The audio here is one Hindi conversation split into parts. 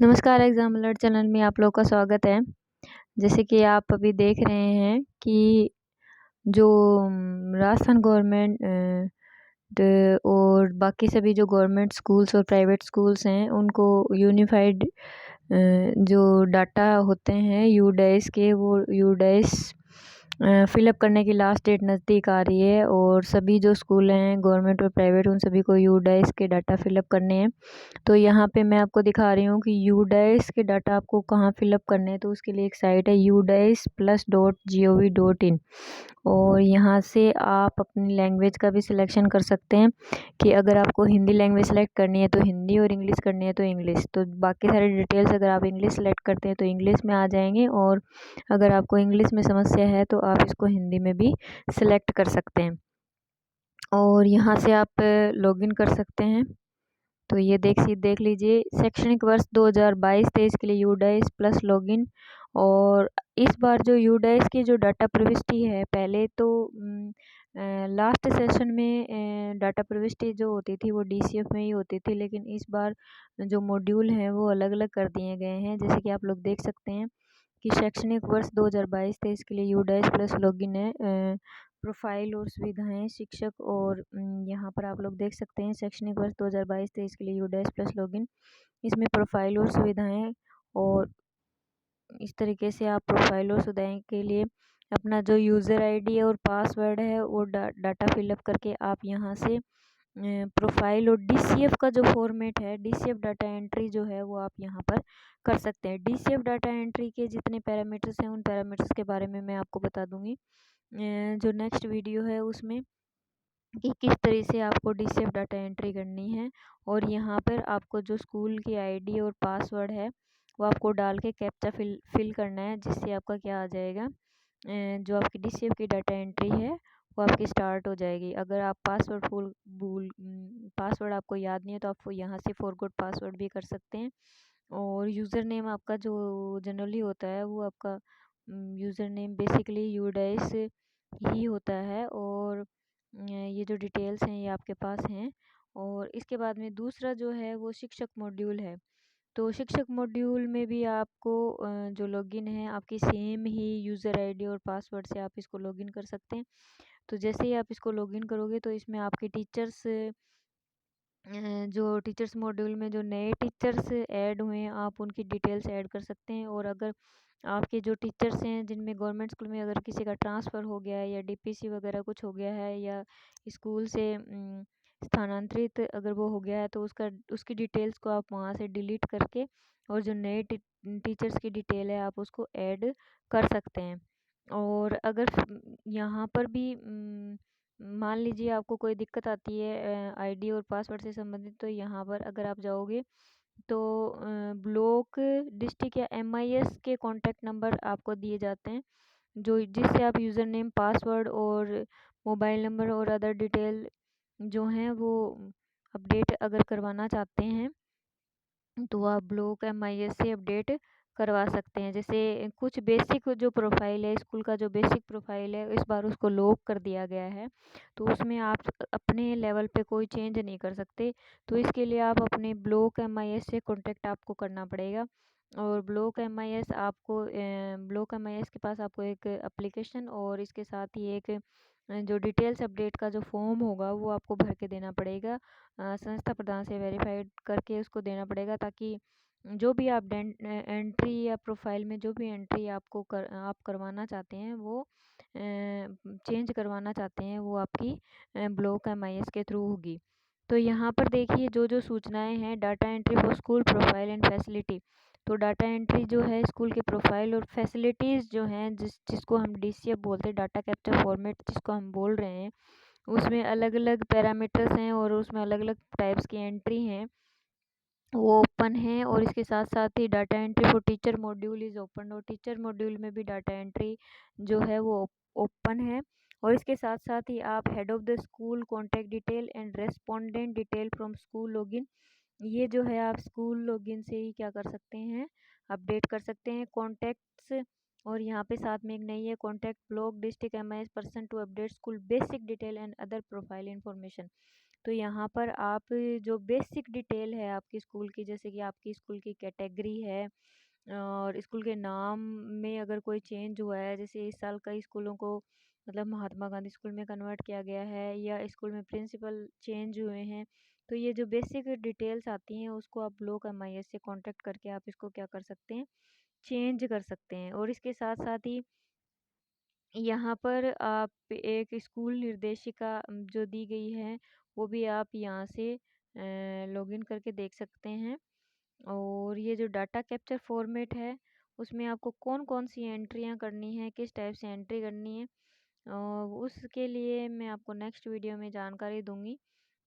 नमस्कार, एग्ज़ाम अलर्ट चैनल में आप लोग का स्वागत है। जैसे कि आप अभी देख रहे हैं कि जो राजस्थान गवर्नमेंट और बाकी सभी जो गवर्नमेंट स्कूल्स और प्राइवेट स्कूल्स हैं, उनको यूनिफ़ाइड जो डाटा होते हैं यूडाइस के, वो यूडाइस फ़िलअप करने की लास्ट डेट नज़दीक आ रही है और सभी जो स्कूल हैं गवर्नमेंट और प्राइवेट, उन सभी को यूडाइस के डाटा फ़िलअप करने हैं। तो यहाँ पे मैं आपको दिखा रही हूँ कि यूडाइस के डाटा आपको कहाँ फ़िलअप करने हैं। तो उसके लिए एक साइट है udaisplus.gov.in और यहाँ से आप अपनी लैंग्वेज का भी सिलेक्शन कर सकते हैं कि अगर आपको हिंदी लैंग्वेज सेलेक्ट करनी है तो हिंदी और इंग्लिश करनी है तो इंग्लिश। तो बाकी सारी डिटेल्स अगर आप इंग्लिश सेलेक्ट करते हैं तो इंग्लिश में आ जाएंगे, और अगर आपको इंग्लिश में समस्या है तो आप इसको हिंदी में भी सिलेक्ट कर सकते हैं और यहाँ से आप लॉगिन कर सकते हैं। तो ये देख लीजिए, शैक्षणिक वर्ष 2022-23 के लिए यूडाइस प्लस लॉगिन। और इस बार जो यूडाइस की जो डाटा प्रविष्टि है, पहले तो लास्ट सेशन में डाटा प्रविष्टि जो होती थी वो डीसीएफ में ही होती थी, लेकिन इस बार जो मॉड्यूल हैं वो अलग अलग कर दिए गए हैं। जैसे कि आप लोग देख सकते हैं कि शैक्षणिक वर्ष 2022-23 के लिए यूडाइस प्लस लॉगिन है। प्रोफाइल और सुविधाएं शिक्षक, और यहाँ पर आप लोग देख सकते हैं शैक्षणिक वर्ष 2022-23 के लिए यूडाइस प्लस लॉगिन। इसमें प्रोफाइल और सुविधाएं, और इस तरीके से आप प्रोफाइल और सुविधाएं के लिए अपना जो यूज़र आईडी और पासवर्ड है वो डाटा फिलअप करके आप यहाँ से प्रोफाइल और डीसीएफ का जो फॉर्मेट है, डीसीएफ डाटा एंट्री जो है वो आप यहाँ पर कर सकते हैं। डीसीएफ डाटा एंट्री के जितने पैरामीटर्स हैं, उन पैरामीटर्स के बारे में मैं आपको बता दूंगी जो नेक्स्ट वीडियो है उसमें, कि किस तरह से आपको डीसीएफ डाटा एंट्री करनी है। और यहाँ पर आपको जो स्कूल की आईडी और पासवर्ड है वो आपको डाल के कैप्चा फिल करना है, जिससे आपका क्या आ जाएगा, जो आपकी डीसीएफ की डाटा एंट्री है वो आपकी स्टार्ट हो जाएगी। अगर आप पासवर्ड आपको याद नहीं है तो आप यहाँ से फॉरगॉट पासवर्ड भी कर सकते हैं। और यूज़र नेम आपका जो जनरली होता है वो आपका यूज़र नेम बेसिकली यूडाइस ही होता है, और ये जो डिटेल्स हैं ये आपके पास हैं। और इसके बाद में दूसरा जो है वो शिक्षक मॉड्यूल है। तो शिक्षक मॉड्यूल में भी आपको जो लॉगिन है आपकी सेम ही यूज़र आईडी और पासवर्ड से आप इसको लॉगिन कर सकते हैं। तो जैसे ही आप इसको लॉगिन करोगे तो इसमें आपके टीचर्स जो टीचर्स मॉड्यूल में जो नए टीचर्स ऐड हुए हैं आप उनकी डिटेल्स ऐड कर सकते हैं। और अगर आपके जो टीचर्स हैं जिनमें गवर्नमेंट स्कूल में अगर किसी का ट्रांसफ़र हो गया है या डीपीसी वगैरह कुछ हो गया है, या स्कूल से स्थानांतरित अगर वो हो गया है, तो उसकी डिटेल्स को आप वहाँ से डिलीट करके और जो नए टीचर्स की डिटेल है आप उसको ऐड कर सकते हैं। और अगर यहाँ पर भी मान लीजिए आपको कोई दिक्कत आती है आईडी और पासवर्ड से संबंधित, तो यहाँ पर अगर आप जाओगे तो ब्लॉक डिस्ट्रिक्ट या एमआईएस के कॉन्टैक्ट नंबर आपको दिए जाते हैं, जो जिससे आप यूज़र नेम पासवर्ड और मोबाइल नंबर और अदर डिटेल जो हैं वो अपडेट अगर करवाना चाहते हैं तो आप ब्लॉक एमआईएस से अपडेट करवा सकते हैं। जैसे कुछ बेसिक जो प्रोफाइल है, स्कूल का जो बेसिक प्रोफाइल है, इस बार उसको लॉक कर दिया गया है, तो उसमें आप अपने लेवल पे कोई चेंज नहीं कर सकते। तो इसके लिए आप अपने ब्लॉक एमआईएस से कांटेक्ट आपको करना पड़ेगा। और ब्लॉक एमआईएस के पास आपको एक एप्लीकेशन और इसके साथ ही एक जो डिटेल्स अपडेट का जो फॉर्म होगा वो आपको भर के देना पड़ेगा, संस्था प्रधान से वेरीफाइड करके उसको देना पड़ेगा, ताकि जो भी आप एंट्री या प्रोफाइल में जो भी एंट्री आप करवाना चाहते हैं वो चेंज करवाना चाहते हैं वो आपकी ब्लॉक एमआईएस के थ्रू होगी। तो यहाँ पर देखिए जो जो सूचनाएं हैं, data entry for school profile and facility. तो डाटा एंट्री जो है स्कूल के प्रोफाइल और फैसिलिटीज़ जो हैं, जिसको हम डीसीएफ बोलते हैं, डाटा कैप्चर फॉर्मेट जिसको हम बोल रहे हैं, उसमें अलग अलग पैरामीटर्स हैं और उसमें अलग अलग टाइप्स की एंट्री हैं, वो ओपन है। और इसके साथ साथ ही data entry for teacher module is open, और टीचर मॉड्यूल में भी डाटा एंट्री जो है वो ओपन है। और इसके साथ साथ ही आप head of the school contact detail and respondent detail from school login, ये जो है आप स्कूल लॉगिन से ही क्या कर सकते हैं, अपडेट कर सकते हैं कॉन्टैक्ट्स। और यहाँ पे साथ में एक नई है, contact block district MIS person to update school basic detail and other profile information. तो यहाँ पर आप जो बेसिक डिटेल है आपकी स्कूल की, जैसे कि आपकी स्कूल की कैटेगरी है और स्कूल के नाम में अगर कोई चेंज हुआ है, जैसे इस साल कई स्कूलों को मतलब महात्मा गांधी स्कूल में कन्वर्ट किया गया है या स्कूल में प्रिंसिपल चेंज हुए हैं, तो ये जो बेसिक डिटेल्स आती हैं उसको आप ब्लॉक MIS से कांटेक्ट करके आप इसको क्या कर सकते हैं, चेंज कर सकते हैं। और इसके साथ साथ ही यहाँ पर आप एक स्कूल निर्देशिका जो दी गई है वो भी आप यहाँ से लॉगिन करके देख सकते हैं। और ये जो डाटा कैप्चर फॉर्मेट है उसमें आपको कौन कौन सी एंट्रियाँ करनी है, किस टाइप से एंट्री करनी है, उसके लिए मैं आपको नेक्स्ट वीडियो में जानकारी दूंगी।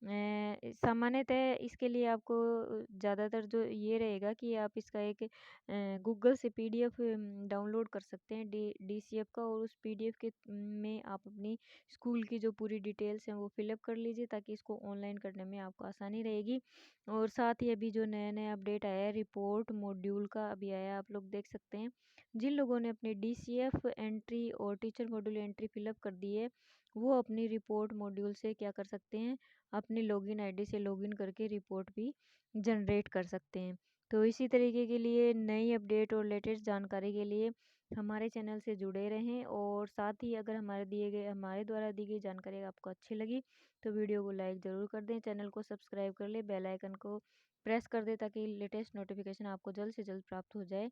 सामान्यतः इसके लिए आपको ज़्यादातर जो ये रहेगा कि आप इसका एक गूगल से PDF डाउनलोड कर सकते हैं DCF का, और उस PDF के में आप अपनी स्कूल की जो पूरी डिटेल्स हैं वो फिलअप कर लीजिए ताकि इसको ऑनलाइन करने में आपको आसानी रहेगी। और साथ ही अभी जो नया नया अपडेट आया है रिपोर्ट मॉड्यूल का अभी आया, आप लोग देख सकते हैं। जिन लोगों ने अपनी DCF एंट्री और टीचर मॉड्यूल एंट्री फिलअप कर दी है वो अपनी रिपोर्ट मॉड्यूल से क्या कर सकते हैं, अपनी लॉगिन आईडी से लॉगिन करके रिपोर्ट भी जनरेट कर सकते हैं। तो इसी तरीके के लिए नई अपडेट और लेटेस्ट जानकारी के लिए हमारे चैनल से जुड़े रहें। और साथ ही अगर हमारे द्वारा दी गई जानकारी आपको अच्छी लगी तो वीडियो को लाइक ज़रूर कर दें, चैनल को सब्सक्राइब कर ले, बेल आइकन को प्रेस कर दें ताकि लेटेस्ट नोटिफिकेशन आपको जल्द से जल्द प्राप्त हो जाए।